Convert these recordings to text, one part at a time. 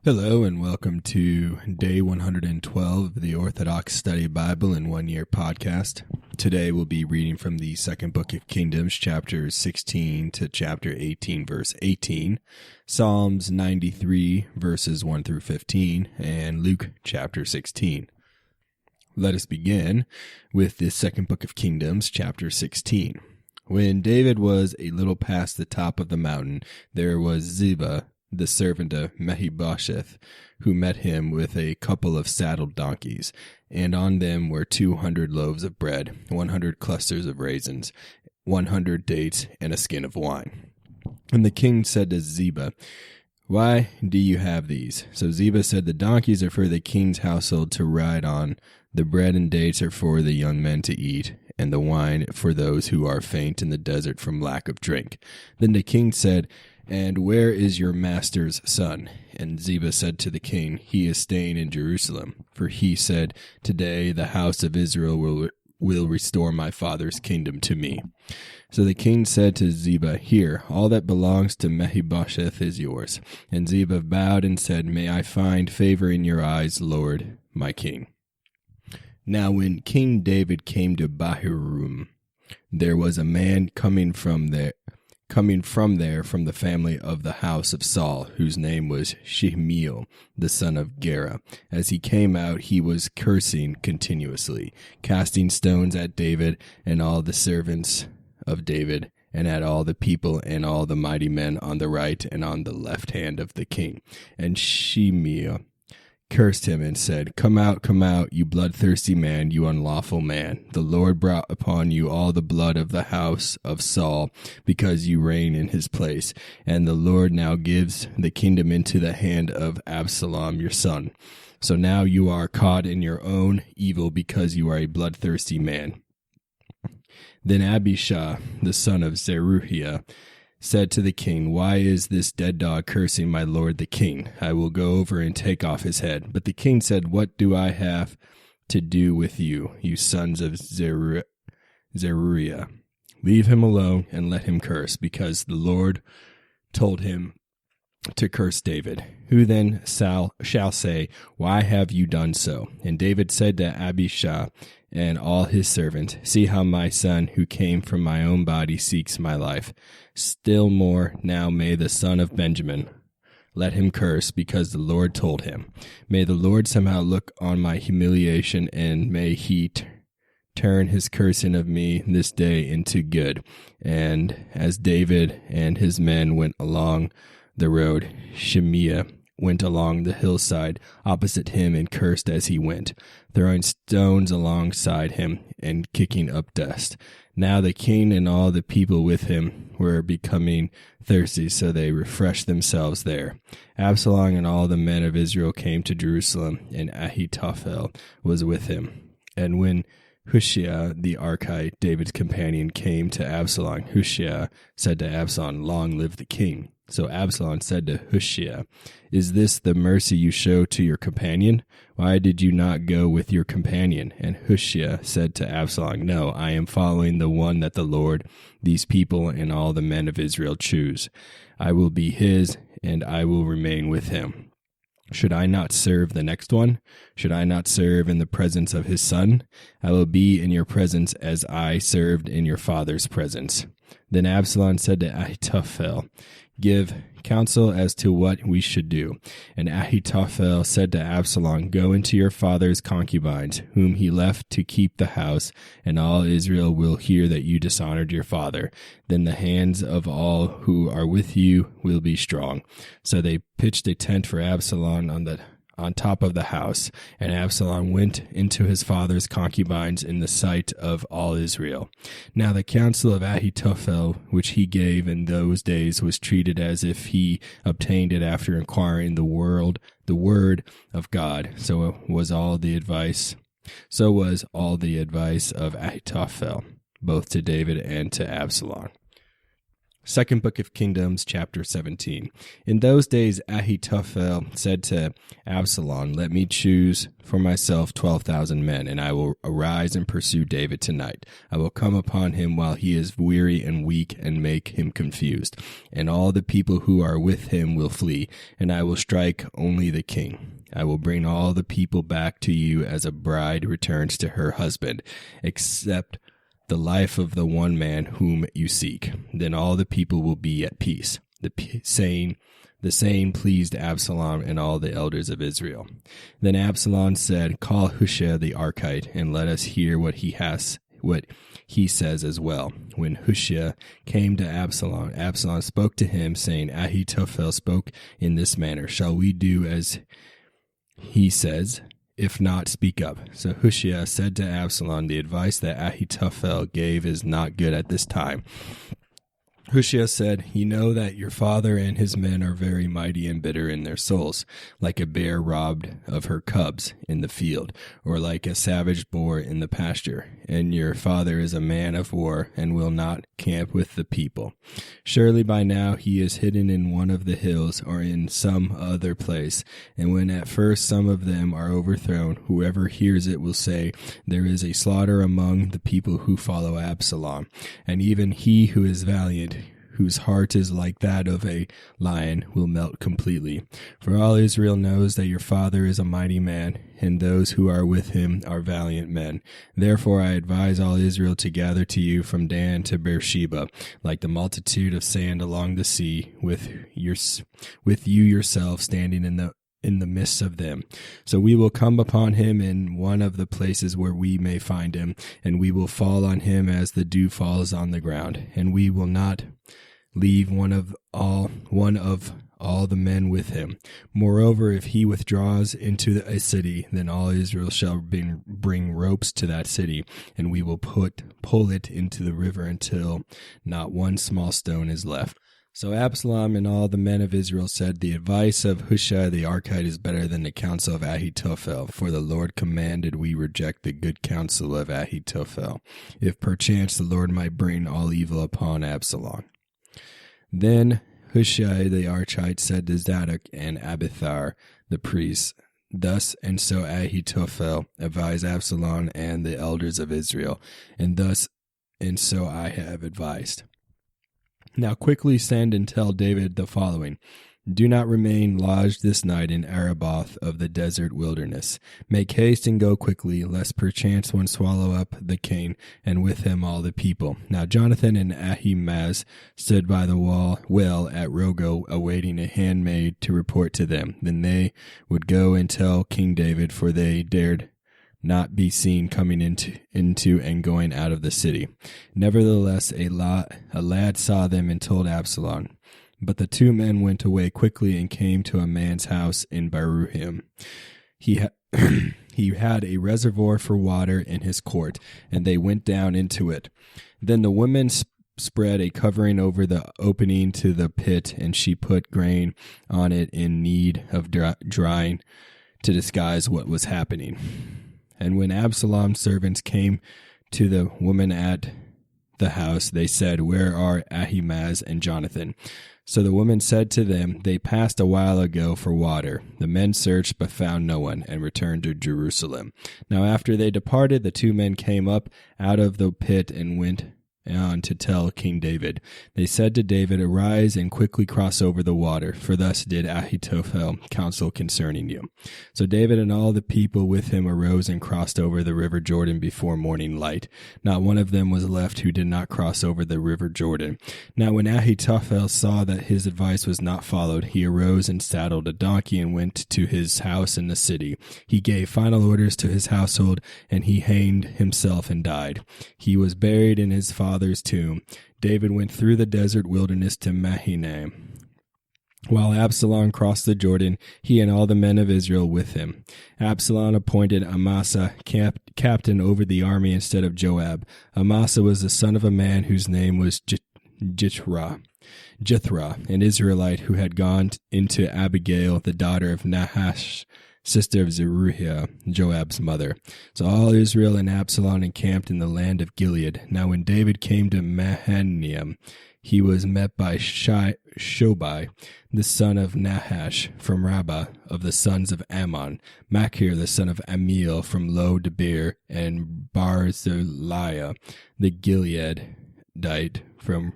Hello and welcome to day 112 of the Orthodox Study Bible in 1 Year podcast. Today we'll be reading from the second book of Kingdoms, chapter 16 to chapter 18, verse 18, Psalms 93, verses 1 through 15, and Luke chapter 16. Let us begin with the second book of Kingdoms, chapter 16. When David was a little past the top of the mountain, there was Ziba, the servant of Mephibosheth, who met him with a couple of saddled donkeys, and on them were 200 loaves of bread, 100 clusters of raisins, 100 dates, and a skin of wine. And the king said to Ziba, "Why do you have these?" So Ziba said, "The donkeys are for the king's household to ride on, the bread and dates are for the young men to eat, and the wine for those who are faint in the desert from lack of drink." Then the king said, "And where is your master's son?" And Ziba said to the king, "He is staying in Jerusalem. For he said, 'Today the house of Israel will restore my father's kingdom to me.'" So the king said to Ziba, "Here, all that belongs to Mephibosheth is yours." And Ziba bowed and said, "May I find favor in your eyes, Lord, my king." Now when King David came to Bahurim, there was a man coming from there from the family of the house of Saul, whose name was Shemiel, the son of Gera. As he came out, he was cursing continuously, casting stones at David and all the servants of David, and at all the people and all the mighty men on the right and on the left hand of the king. And Shemiel cursed him and said, come out, you bloodthirsty man, you unlawful man. The Lord brought upon you all the blood of the house of Saul, because you reign in his place. And the Lord now gives the kingdom into the hand of Absalom your son. So now you are caught in your own evil, because you are a bloodthirsty man. Then Abishai, the son of Zeruiah, said to the king, "Why is this dead dog cursing my lord the king? I will go over and take off his head." But the king said, "What do I have to do with you, you sons of Zeruiah? Leave him alone and let him curse, because the Lord told him to curse David. Who then shall say, 'Why have you done so?'" And David said to Abishai and all his servants, "See how my son, who came from my own body, seeks my life. Still more now may the son of Benjamin let him curse, because the Lord told him. May the Lord somehow look on my humiliation, and may he turn his cursing of me this day into good." And as David and his men went along the road, Shemiah went along the hillside opposite him and cursed as he went, throwing stones alongside him and kicking up dust. Now the king and all the people with him were becoming thirsty, so they refreshed themselves there. Absalom and all the men of Israel came to Jerusalem, and Ahithophel was with him. And when Hushai the Archite, David's companion, came to Absalom, Hushai said to Absalom, "Long live the king." So Absalom said to Hushai, "Is this the mercy you show to your companion? Why did you not go with your companion?" And Hushai said to Absalom, "No, I am following the one that the Lord, these people, and all the men of Israel choose. I will be his, and I will remain with him. Should I not serve the next one? Should I not serve in the presence of his son? I will be in your presence as I served in your father's presence." Then Absalom said to Ahithophel, "Give counsel as to what we should do." And Ahithophel said to Absalom, "Go into your father's concubines, whom he left to keep the house, and all Israel will hear that you dishonored your father. Then the hands of all who are with you will be strong." So they pitched a tent for Absalom on top of the house, and Absalom went into his father's concubines in the sight of all Israel. Now the counsel of Ahithophel, which he gave in those days, was treated as if he obtained it after inquiring the word of God. So was all the advice of Ahithophel, both to David and to Absalom. Second Book of Kingdoms, chapter 17. In those days Ahithophel said to Absalom, "Let me choose for myself 12,000 men, and I will arise and pursue David tonight. I will come upon him while he is weary and weak, and make him confused. And all the people who are with him will flee, and I will strike only the king. I will bring all the people back to you as a bride returns to her husband, except the life of the one man whom you seek. Then all the people will be at peace." The saying pleased Absalom and all the elders of Israel. Then Absalom said, "Call Hushai the Archite, and let us hear what he says as well." When Hushai came to Absalom, Absalom spoke to him, saying, "Ahithophel spoke in this manner. Shall we do as he says? If not, speak up." So Hushai said to Absalom, "The advice that Ahithophel gave is not good at this time." Hushai said, "You know that your father and his men are very mighty and bitter in their souls, like a bear robbed of her cubs in the field, or like a savage boar in the pasture. And your father is a man of war and will not camp with the people. Surely by now he is hidden in one of the hills or in some other place. And when at first some of them are overthrown, whoever hears it will say, 'There is a slaughter among the people who follow Absalom.' And even he who is valiant, whose heart is like that of a lion, will melt completely. For all Israel knows that your father is a mighty man, and those who are with him are valiant men. Therefore I advise all Israel to gather to you from Dan to Beersheba, like the multitude of sand along the sea, with you yourself standing in the midst of them. So we will come upon him in one of the places where we may find him, and we will fall on him as the dew falls on the ground, and we will not leave one of all the men with him. Moreover, if he withdraws into a city, then all Israel shall bring ropes to that city, and we will pull it into the river until not one small stone is left." So Absalom and all the men of Israel said, "The advice of Hushai the Archite is better than the counsel of Ahithophel, for the Lord commanded we reject the good counsel of Ahithophel, if perchance the Lord might bring all evil upon Absalom." Then Hushai the Archite said to Zadok and Abiathar the priests, "Thus and so Ahithophel advised Absalom and the elders of Israel, and thus and so I have advised. Now quickly send and tell David the following: Do not remain lodged this night in Araboth of the desert wilderness. Make haste and go quickly, lest perchance one swallow up the king, and with him all the people." Now Jonathan and Ahimaaz stood by the well at Rogo, awaiting a handmaid to report to them. Then they would go and tell King David, for they dared not be seen coming into and going out of the city. Nevertheless, a lad saw them and told Absalom. But the two men went away quickly and came to a man's house in Baruhim. He had a reservoir for water in his court, and they went down into it. Then the woman spread a covering over the opening to the pit, and she put grain on it in need of drying to disguise what was happening. And when Absalom's servants came to the woman at the house, they said, "Where are Ahimaaz and Jonathan?" So the woman said to them, "They passed a while ago for water." The men searched but found no one, and returned to Jerusalem. Now after they departed, the two men came up out of the pit and went on to tell King David. They said to David, "Arise and quickly cross over the water, for thus did Ahithophel counsel concerning you." So David and all the people with him arose and crossed over the river Jordan before morning light. Not one of them was left who did not cross over the river Jordan. Now when Ahithophel saw that his advice was not followed, he arose and saddled a donkey and went to his house in the city. He gave final orders to his household, and he hanged himself and died. He was buried in his father's tomb. David went through the desert wilderness to Mahanaim. While Absalom crossed the Jordan, he and all the men of Israel with him. Absalom appointed Amasa captain over the army instead of Joab. Amasa was the son of a man whose name was Jithra, an Israelite who had gone into Abigail, the daughter of Nahash, sister of Zeruiah, Joab's mother. So all Israel and Absalom encamped in the land of Gilead. Now when David came to Mahanaim, he was met by Shobai, the son of Nahash, from Rabbah of the sons of Ammon, Machir, the son of Amiel, from Lo-Debar, and Barzillai, the Gileadite, from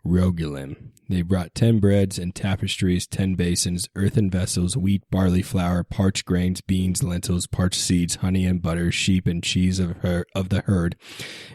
Rogelim. They brought 10 breads and tapestries, 10 basins, earthen vessels, wheat, barley, flour, parched grains, beans, lentils, parched seeds, honey and butter, sheep and cheese of the herd.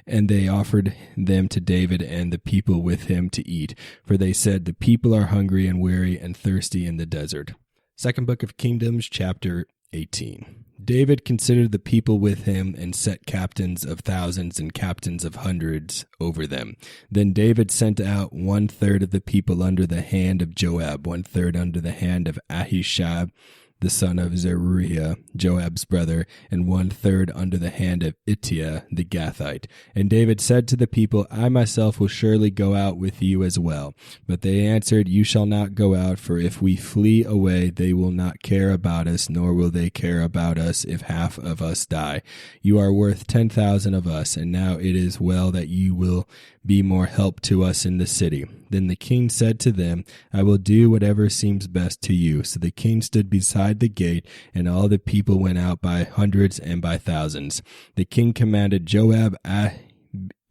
And they offered them to David and the people with him to eat. For they said, the people are hungry and weary and thirsty in the desert. Second Book of Kingdoms, chapter 18. David considered the people with him and set captains of thousands and captains of hundreds over them. Then David sent out 1/3 of the people under the hand of Joab, 1/3 under the hand of Ahishab, the son of Zeruiah, Joab's brother, and 1/3 under the hand of Ittai the Gathite. And David said to the people, I myself will surely go out with you as well. But they answered, you shall not go out, for if we flee away, they will not care about us, nor will they care about us if half of us die. You are worth 10,000 of us, and now it is well that you will be more help to us in the city. Then the king said to them, I will do whatever seems best to you. So the king stood beside the gate, and all the people went out by hundreds and by thousands. The king commanded Joab,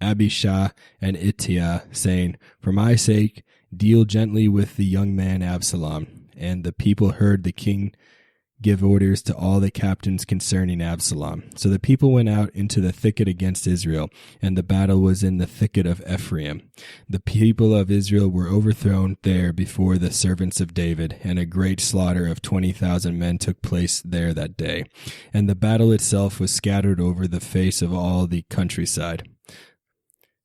Abishai, and Ittai, saying, for my sake, deal gently with the young man Absalom. And the people heard the king give orders to all the captains concerning Absalom. So the people went out into the thicket against Israel, and the battle was in the thicket of Ephraim. The people of Israel were overthrown there before the servants of David, and a great slaughter of 20,000 men took place there that day. And the battle itself was scattered over the face of all the countryside.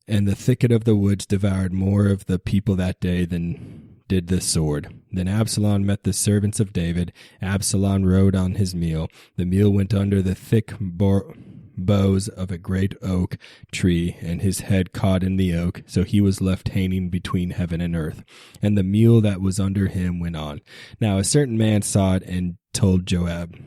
And the thicket of the woods devoured more of the people that day than did the sword. Then Absalom met the servants of David. Absalom rode on his mule. The mule went under the thick boughs of a great oak tree, and his head caught in the oak, so he was left hanging between heaven and earth. And the mule that was under him went on. Now a certain man saw it and told Joab,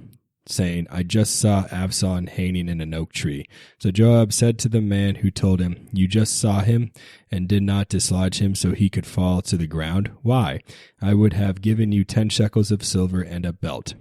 saying, I just saw Absalom hanging in an oak tree. So Joab said to the man who told him, you just saw him and did not dislodge him so he could fall to the ground? Why? I would have given you 10 shekels of silver and a belt.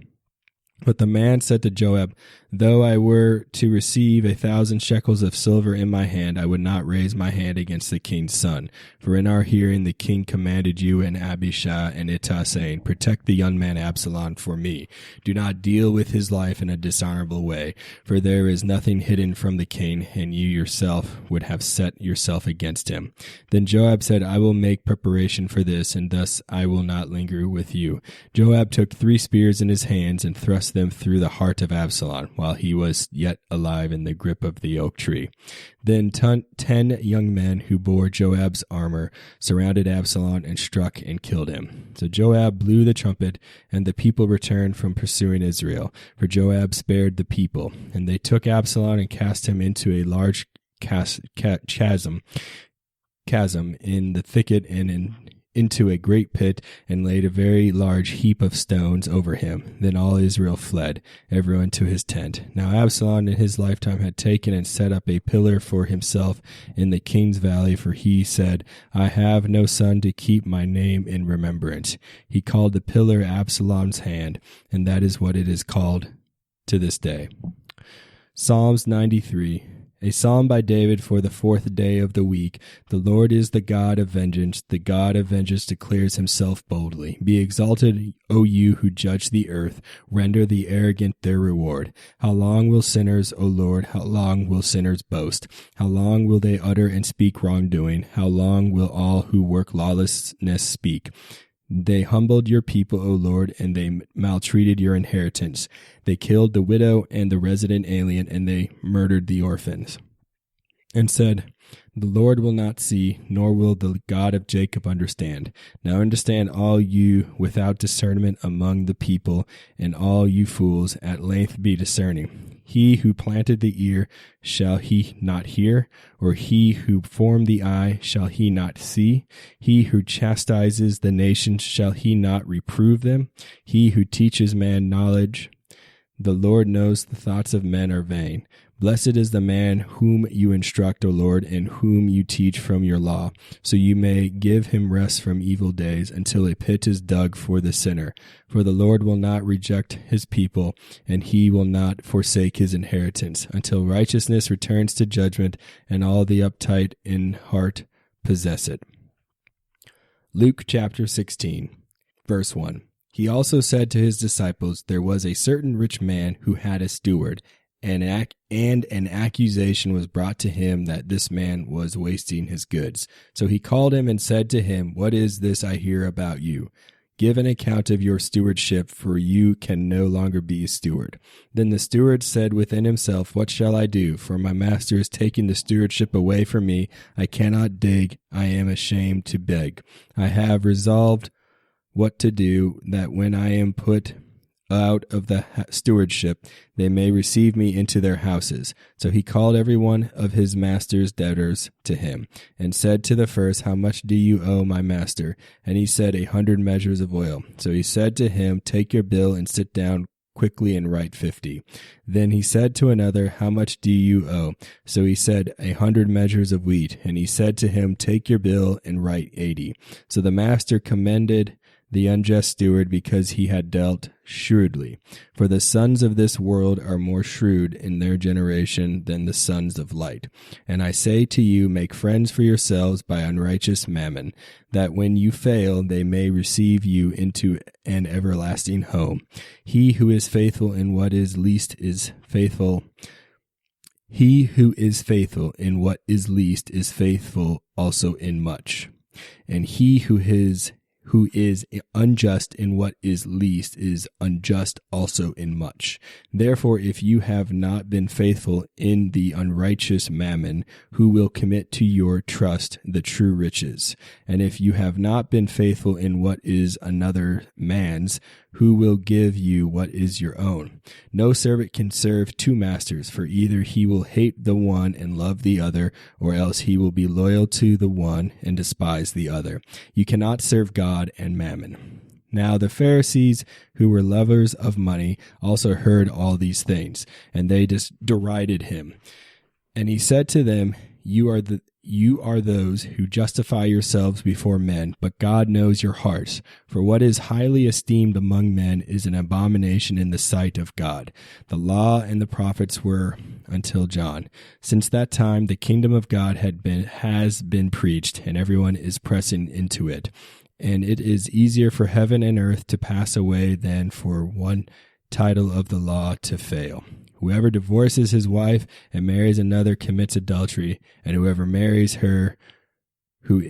But the man said to Joab, though I were to receive 1,000 shekels of silver in my hand, I would not raise my hand against the king's son. For in our hearing the king commanded you and Abishai and Ittai, saying, protect the young man Absalom for me. Do not deal with his life in a dishonorable way, for there is nothing hidden from the king, and you yourself would have set yourself against him. Then Joab said, I will make preparation for this, and thus I will not linger with you. Joab took 3 spears in his hands and thrust them through the heart of Absalom, while he was yet alive in the grip of the oak tree. Then 10 young men who bore Joab's armor surrounded Absalom and struck and killed him. So Joab blew the trumpet, and the people returned from pursuing Israel, for Joab spared the people. And they took Absalom and cast him into a large chasm in the thicket and into a great pit, and laid a very large heap of stones over him. Then all Israel fled, everyone to his tent. Now Absalom in his lifetime had taken and set up a pillar for himself in the king's valley, for he said, I have no son to keep my name in remembrance. He called the pillar Absalom's hand, and that is what it is called to this day. Psalms 93. A psalm by David for the 4th day of the week. The Lord is the God of vengeance. The God of vengeance declares himself boldly. Be exalted, O you who judge the earth. Render the arrogant their reward. How long will sinners, O Lord, how long will sinners boast? How long will they utter and speak wrongdoing? How long will all who work lawlessness speak? They humbled your people, O Lord, and they maltreated your inheritance. They killed the widow and the resident alien, and they murdered the orphans. And said, the Lord will not see, nor will the God of Jacob understand. Now understand all you without discernment among the people, and all you fools at length be discerning. He who planted the ear, shall he not hear? Or he who formed the eye, shall he not see? He who chastises the nations, shall he not reprove them? He who teaches man knowledge, The Lord knows the thoughts of men are vain. Blessed is the man whom you instruct, O Lord, and whom you teach from your law, so you may give him rest from evil days until a pit is dug for the sinner. For the Lord will not reject his people, and he will not forsake his inheritance, until righteousness returns to judgment, and all the uptight in heart possess it. Luke chapter 16, verse 1. He also said to his disciples, there was a certain rich man who had a steward, and an accusation was brought to him that this man was wasting his goods. So he called him and said to him, what is this I hear about you? Give an account of your stewardship, for you can no longer be a steward. Then the steward said within himself, what shall I do? For my master is taking the stewardship away from me. I cannot dig. I am ashamed to beg. I have resolved what to do, that when I am put out of the stewardship, they may receive me into their houses. So he called every one of his master's debtors to him, and said to the first, how much do you owe my master? And he said, 100 measures of oil. So he said to him, take your bill and sit down quickly and write 50. Then he said to another, how much do you owe? So he said, 100 measures of wheat. And he said to him, take your bill and write 80. So the master commended the unjust steward because he had dealt shrewdly. For the sons of this world are more shrewd in their generation than the sons of light. And I say to you, make friends for yourselves by unrighteous mammon, that when you fail, they may receive you into an everlasting home. He who is faithful in what is least is faithful. He who is faithful in what is least is faithful also in much. And he who is unjust in what is least is unjust also in much. Therefore, if you have not been faithful in the unrighteous mammon, who will commit to your trust the true riches? And if you have not been faithful in what is another man's, who will give you what is your own? No servant can serve two masters, for either he will hate the one and love the other, or else he will be loyal to the one and despise the other. You cannot serve God and mammon. Now the Pharisees, who were lovers of money, also heard all these things, and they derided him. And he said to them, You are those who justify yourselves before men, but God knows your hearts. For what is highly esteemed among men is an abomination in the sight of God. The law and the prophets were until John. Since that time, the kingdom of God has been preached, and everyone is pressing into it. And it is easier for heaven and earth to pass away than for one title of the law to fail. Whoever divorces his wife and marries another commits adultery, and whoever marries her who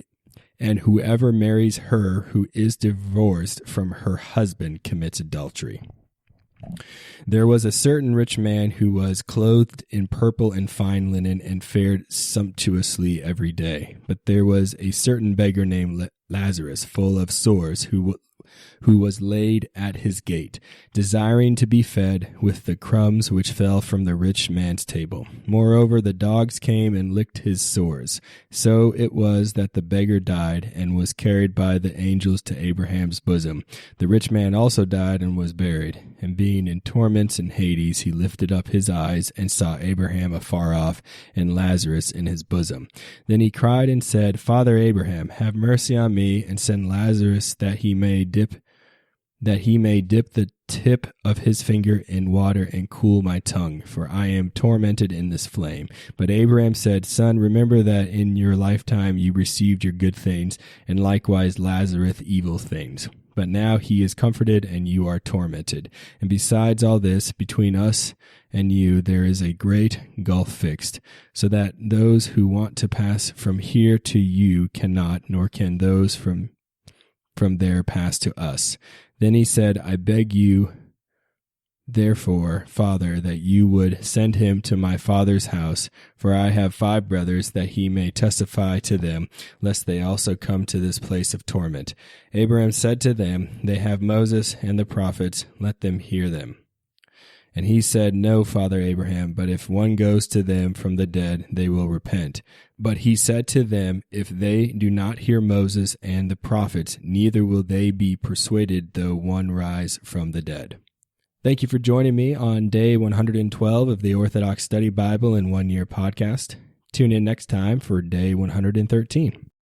is divorced from her husband commits adultery. There was a certain rich man who was clothed in purple and fine linen and fared sumptuously every day. But there was a certain beggar named Lazarus, full of sores, who was laid at his gate, desiring to be fed with the crumbs which fell from the rich man's table. Moreover, the dogs came and licked his sores. So it was that the beggar died and was carried by the angels to Abraham's bosom. The rich man also died and was buried. And being in torments in Hades, he lifted up his eyes and saw Abraham afar off and Lazarus in his bosom. Then he cried and said, Father Abraham, have mercy on me, and send Lazarus that he may dip the tip of his finger in water and cool my tongue, for I am tormented in this flame. But Abraham said, Son, remember that in your lifetime you received your good things, and likewise Lazarus evil things. But now he is comforted, and you are tormented. And besides all this, between us and you there is a great gulf fixed, so that those who want to pass from here to you cannot, nor can those from there pass to us. Then he said, I beg you, therefore, Father, that you would send him to my father's house, for I have 5 brothers, that he may testify to them, lest they also come to this place of torment. Abraham said to them, They have Moses and the prophets, let them hear them. And he said, No, Father Abraham, but if one goes to them from the dead, they will repent. But he said to them, If they do not hear Moses and the prophets, neither will they be persuaded though one rise from the dead. Thank you for joining me on day 112 of the Orthodox Study Bible in 1 Year podcast. Tune in next time for day 113.